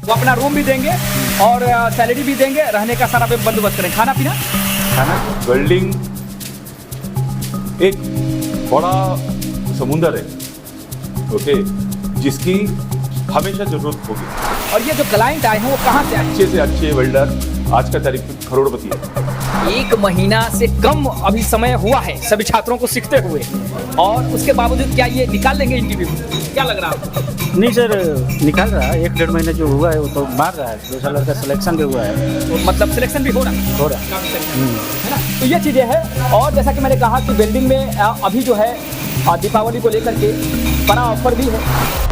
वो अपना रूम भी देंगे और सैलरी भी देंगे, रहने का सारा बंदोबस्त करेंगे, खाना पीना। वेल्डिंग एक बड़ा समुंदर है, ओके, जिसकी हमेशा जरूरत होगी। और ये जो क्लाइंट आए हैं वो कहाँ से आए? अच्छे से अच्छे वेल्डर आज का तारीख में करोड़पति है। 1 महीना से कम अभी समय हुआ है सभी छात्रों को सीखते हुए, और उसके बावजूद क्या ये निकाल लेंगे इंटरव्यू? क्या लग रहा है? नहीं सर, निकाल रहा है। 1-1.5 महीने जो हुआ है वो तो मार रहा है। 2 साल का सिलेक्शन भी हुआ है। तो मतलब सिलेक्शन भी हो रहा है? हो रहा है। काफी सही है ना? तो ये चीज़ें हैं। और जैसा कि मैंने कहा कि वेल्डिंग में अभी जो है दीपावली को लेकर के बड़ा ऑफर भी है।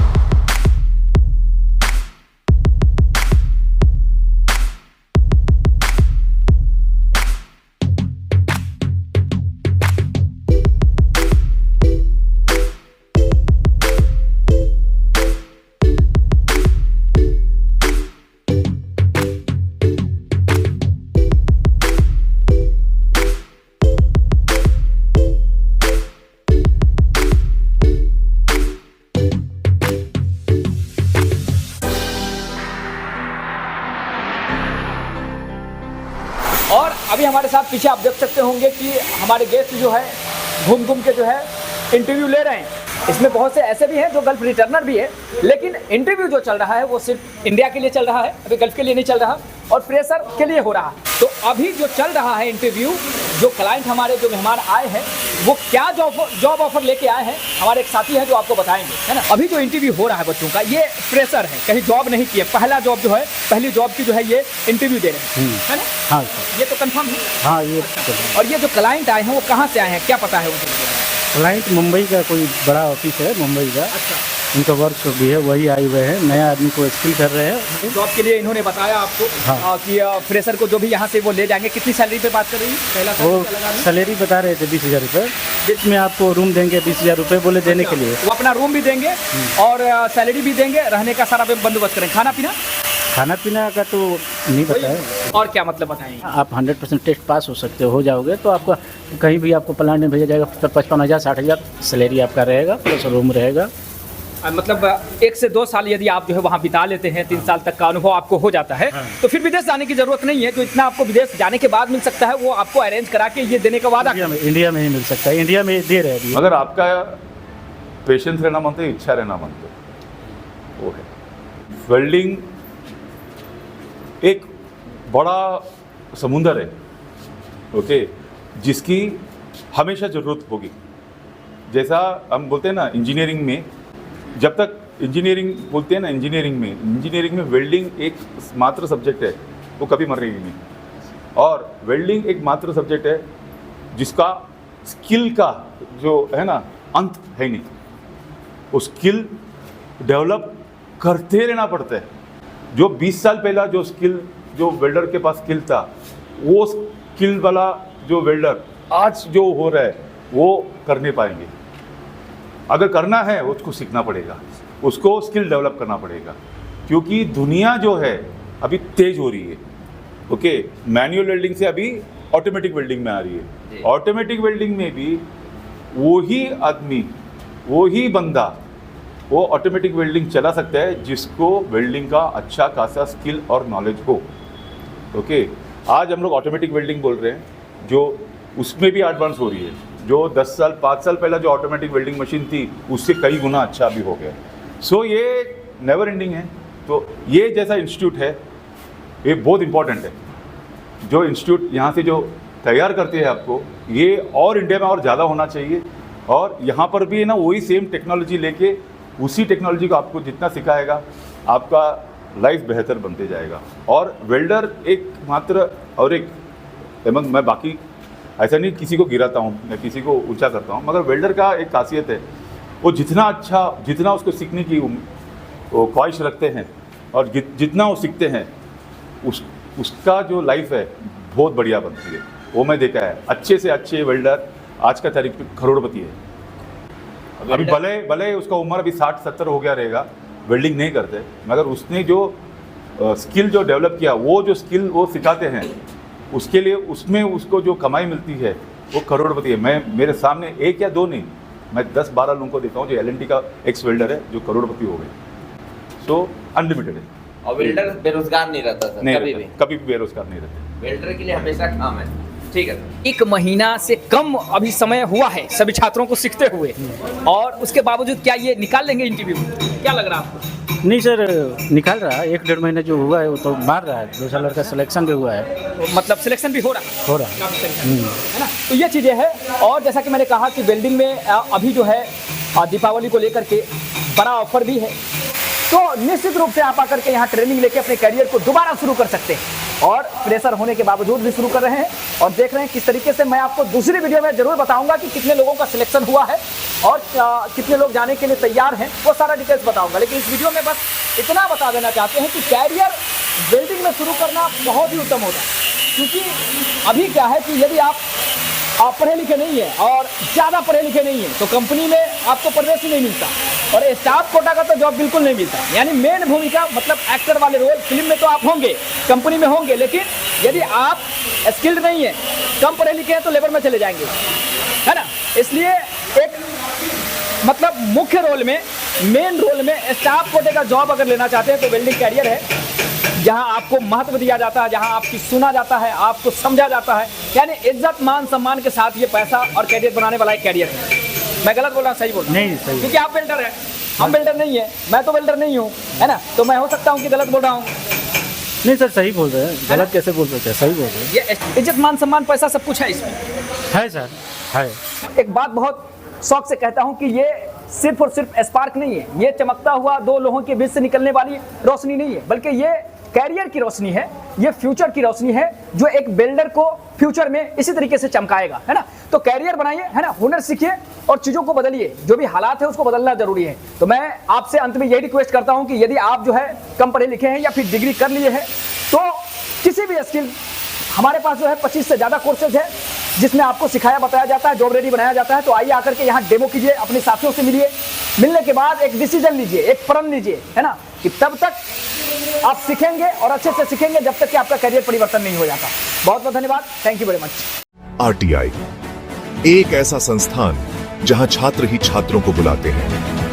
और अभी हमारे साथ पीछे आप देख सकते होंगे कि हमारे गेस्ट जो है घूम घूम के जो है इंटरव्यू ले रहे हैं। इसमें बहुत से ऐसे भी हैं जो गल्फ रिटर्नर भी है, लेकिन इंटरव्यू जो चल रहा है वो सिर्फ इंडिया के लिए चल रहा है, अभी गल्फ के लिए नहीं चल रहा और फ्रेशर के लिए हो रहा है। तो अभी जो चल रहा है इंटरव्यू, जो क्लाइंट हमारे जो मेहमान आए हैं वो क्या जॉब ऑफर लेके आए हैं, हमारे एक साथी हैं जो आपको बताएंगे, है ना। अभी जो इंटरव्यू हो रहा है बच्चों का, ये फ्रेशर है, कहीं जॉब नहीं किया, पहला जॉब जो है, पहली जॉब की जो है ये इंटरव्यू दे रहे हैं, है ना। हाँ ये तो कंफर्म है। हाँ, ये और ये जो क्लाइंट आए हैं वो कहाँ से आए हैं, क्या पता है उनको? क्लाइंट मुंबई का कोई बड़ा ऑफिस है, मुंबई का। अच्छा, उनका वर्क भी है, वही आए हुए हैं। नया आदमी को स्किल कर रहे हैं। जॉब के लिए इन्होंने बताया आपको हाँ। कि फ्रेशर को जो भी यहाँ से वो ले जाएंगे। कितनी सैलरी पे बात कर रही है? पहला वो सैलरी क्या लगा रही है? सैलरी बता रहे थे 20,000 रुपये। बीच में आपको रूम देंगे 20,000 रुपये बोले देने के लिए। वो अपना रूम भी देंगे और सैलरी भी देंगे, रहने का सारा बंदोबस्त करेंगे, खाना पीना। खाना पीना का तो नहीं पता है। और क्या मतलब बताएंगे? आप 100% टेस्ट पास हो जाओगे तो आपका कहीं भी आपको प्लान में भेजा जाएगा। 55,000 60,000 सैलरी आपका रहेगा, प्लस रूम रहेगा। मतलब 1 से 2 साल यदि आप जो है वहाँ बिता लेते हैं, 3 साल तक का अनुभव आपको हो जाता है, तो फिर विदेश जाने की जरूरत नहीं है। जो इतना आपको विदेश जाने के बाद मिल सकता है वो आपको अरेंज करा के ये देने का वादा। इंडिया में ही मिल सकता है, इंडिया में दे रहे हैं। अगर आपका पेशेंस रहना मानते हैं, इच्छा रहना मानते हैं, वो है। वेल्डिंग एक बड़ा समुंदर है, ओके, जिसकी हमेशा ज़रूरत होगी। जैसा हम बोलते हैं ना इंजीनियरिंग में, जब तक इंजीनियरिंग बोलते हैं ना, इंजीनियरिंग में वेल्डिंग एक मात्र सब्जेक्ट है, वो कभी मर रही नहीं। और वेल्डिंग एक मात्र सब्जेक्ट है जिसका स्किल का जो है ना अंत है नहीं। वो स्किल डेवलप करते रहना पड़ता है। जो 20 साल पहला जो स्किल, जो वेल्डर के पास स्किल था, वो स्किल वाला जो वेल्डर आज जो हो रहा है वो कर नहीं पाएंगे। अगर करना है उसको सीखना पड़ेगा, उसको स्किल डेवलप करना पड़ेगा, क्योंकि दुनिया जो है अभी तेज हो रही है, ओके। मैनुअल वेल्डिंग से अभी ऑटोमेटिक वेल्डिंग में आ रही है। ऑटोमेटिक वेल्डिंग में भी वही आदमी, वही बंदा वो ऑटोमेटिक वेल्डिंग चला सकता है जिसको वेल्डिंग का अच्छा खासा स्किल और नॉलेज हो, ओके। आज हम लोग ऑटोमेटिक वेल्डिंग बोल रहे हैं, जो उसमें भी एडवांस हो रही है। जो 10 साल 5 साल पहला जो ऑटोमेटिक वेल्डिंग मशीन थी उससे कई गुना अच्छा भी हो गया। सो ये नेवर एंडिंग है। तो ये जैसा इंस्टीट्यूट है ये बहुत इंपॉर्टेंट है। जो इंस्टीट्यूट यहाँ से जो तैयार करते हैं आपको, ये और इंडिया में और ज़्यादा होना चाहिए। और यहाँ पर भी है ना वही सेम टेक्नोलॉजी लेके, उसी टेक्नोलॉजी को आपको जितना सिखाएगा आपका लाइफ बेहतर बनते जाएगा। और वेल्डर एक मात्र, और एक मैं बाकी ऐसा नहीं किसी को गिराता हूँ या किसी को ऊंचा करता हूँ, मगर वेल्डर का एक खासियत है, वो जितना अच्छा, जितना उसको सीखने की वो ख्वाहिश रखते हैं और जितना वो सीखते हैं उसका जो लाइफ है बहुत बढ़िया बनती है। वो मैं देखा है। अच्छे से अच्छे वेल्डर आज का तारीख में करोड़पति है। अभी भले उसका उम्र अभी 60-70 हो गया रहेगा, वेल्डिंग नहीं करते, मगर उसने जो स्किल जो डेवलप किया, वो जो स्किल वो सिखाते हैं, उसके लिए उसमें उसको जो कमाई मिलती है वो करोड़पति है। मैं मेरे सामने 1 या 2 नहीं, मैं 10-12 लोगों को देखा हूँ जो LNT का एक्स वेल्डर है जो करोड़पति हो गए। सो अनलिमिटेड है। और वेल्डर बेरोजगार नहीं रहता था नहीं कभी भी। रहते, कभी भी बेरोजगार नहीं रहते। वेल्डर के लिए हमेशा काम है। ठीक है। 1 महीना से कम अभी समय हुआ है सभी छात्रों को सीखते हुए, और उसके बावजूद क्या ये निकाल लेंगे इंटरव्यू? क्या लग रहा है आपको? नहीं सर, निकाल रहा है। 1-1.5 महीने जो हुआ है वो तो मार रहा है। दूसरा लड़का सिलेक्शन भी हुआ है, तो मतलब सिलेक्शन भी हो रहा है, हो रहा है। काफी सही है ना? तो ये चीज़ें हैं। और जैसा कि मैंने कहा कि वेल्डिंग में अभी जो है दीपावली को लेकर के बड़ा ऑफर भी है, तो निश्चित रूप से आप आकर के यहाँ ट्रेनिंग लेके अपने करियर को दोबारा शुरू कर सकते हैं, और प्रेशर होने के बावजूद भी शुरू कर रहे हैं। और देख रहे हैं किस तरीके से, मैं आपको दूसरी वीडियो में जरूर बताऊंगा कि कितने लोगों का सिलेक्शन हुआ है और कितने लोग जाने के लिए तैयार हैं, वो सारा डिटेल्स बताऊंगा। लेकिन इस वीडियो में बस इतना बता देना चाहते हैं कि कैरियर वेल्डिंग में शुरू करना बहुत ही उत्तम होता है, क्योंकि अभी क्या है कि यदि आप पढ़े लिखे नहीं है और ज़्यादा पढ़े लिखे नहीं है तो कंपनी में आपको प्रवेश ही नहीं मिलता, और स्टाफ कोटा का तो जॉब बिल्कुल नहीं मिलता। यानी मेन भूमिका मतलब एक्टर वाले रोल फिल्म में तो आप होंगे, कंपनी में होंगे, लेकिन यदि आप स्किल्ड नहीं है, कम पढ़े लिखे हैं, तो लेबर में चले जाएंगे, है ना? इसलिए एक मतलब मुख्य रोल में, मेन रोल में स्टाफ कोटे का जॉब अगर लेना चाहते हैं तो वेल्डिंग कैरियर है, जहां आपको महत्व दिया जाता है, जहां आपकी सुना जाता है, आपको समझा जाता है। यानी इज्जत मान सम्मान के साथ ये पैसा और कैरियर बनाने वाला एक कैरियर है। मैं गलत बोल रहा हूँ, सही बोल रहा हूँ? नहीं, सही। क्योंकि आप वेल्डर हैं, हम वेल्डर नहीं है, मैं तो वेल्डर नहीं हूँ, है ना? तो मैं हो सकता हूँ कि गलत बोल रहा हूँ। नहीं सर, सही बोल रहे हैं। गलत कैसे बोल सकते हैं? सही बोल रहे हैं। ये इज्जत मान सम्मान पैसा सब कुछ है इसमें। है सर, है। एक बात बहुत शौक से कहता हूं कि ये सिर्फ और सिर्फ स्पार्क नहीं है, ये चमकता हुआ 2 लोहों के बीच से निकलने वाली रोशनी नहीं है, बल्कि ये कैरियर की रोशनी है, ये फ्यूचर की रोशनी है, जो एक बिल्डर को फ्यूचर में इसी तरीके से चमकाएगा, है ना? तो कैरियर बनाइए, है ना? हुनर सीखिए और चीज़ों को बदलिए, जो भी हालात है उसको बदलना जरूरी है। तो मैं आपसे अंत में यही रिक्वेस्ट करता हूं कि यदि आप जो है कम पढ़े लिखे हैं या फिर डिग्री कर लिए हैं, तो किसी भी स्किल, हमारे पास जो है 25 से ज़्यादा कोर्सेज है जिसमें आपको सिखाया बताया जाता है, जॉब रेडी बनाया जाता है। तो आइए आकर के यहाँ डेमो कीजिए, अपने साथियों से मिलिए, मिलने के बाद एक डिसीजन लीजिए, एक प्रण लीजिए, है ना? कि तब तक आप सीखेंगे और अच्छे से सीखेंगे जब तक कि आपका करियर परिवर्तन नहीं हो जाता। बहुत बहुत धन्यवाद, thank you very much. RTI एक ऐसा संस्थान जहां छात्र ही छात्रों को बुलाते हैं।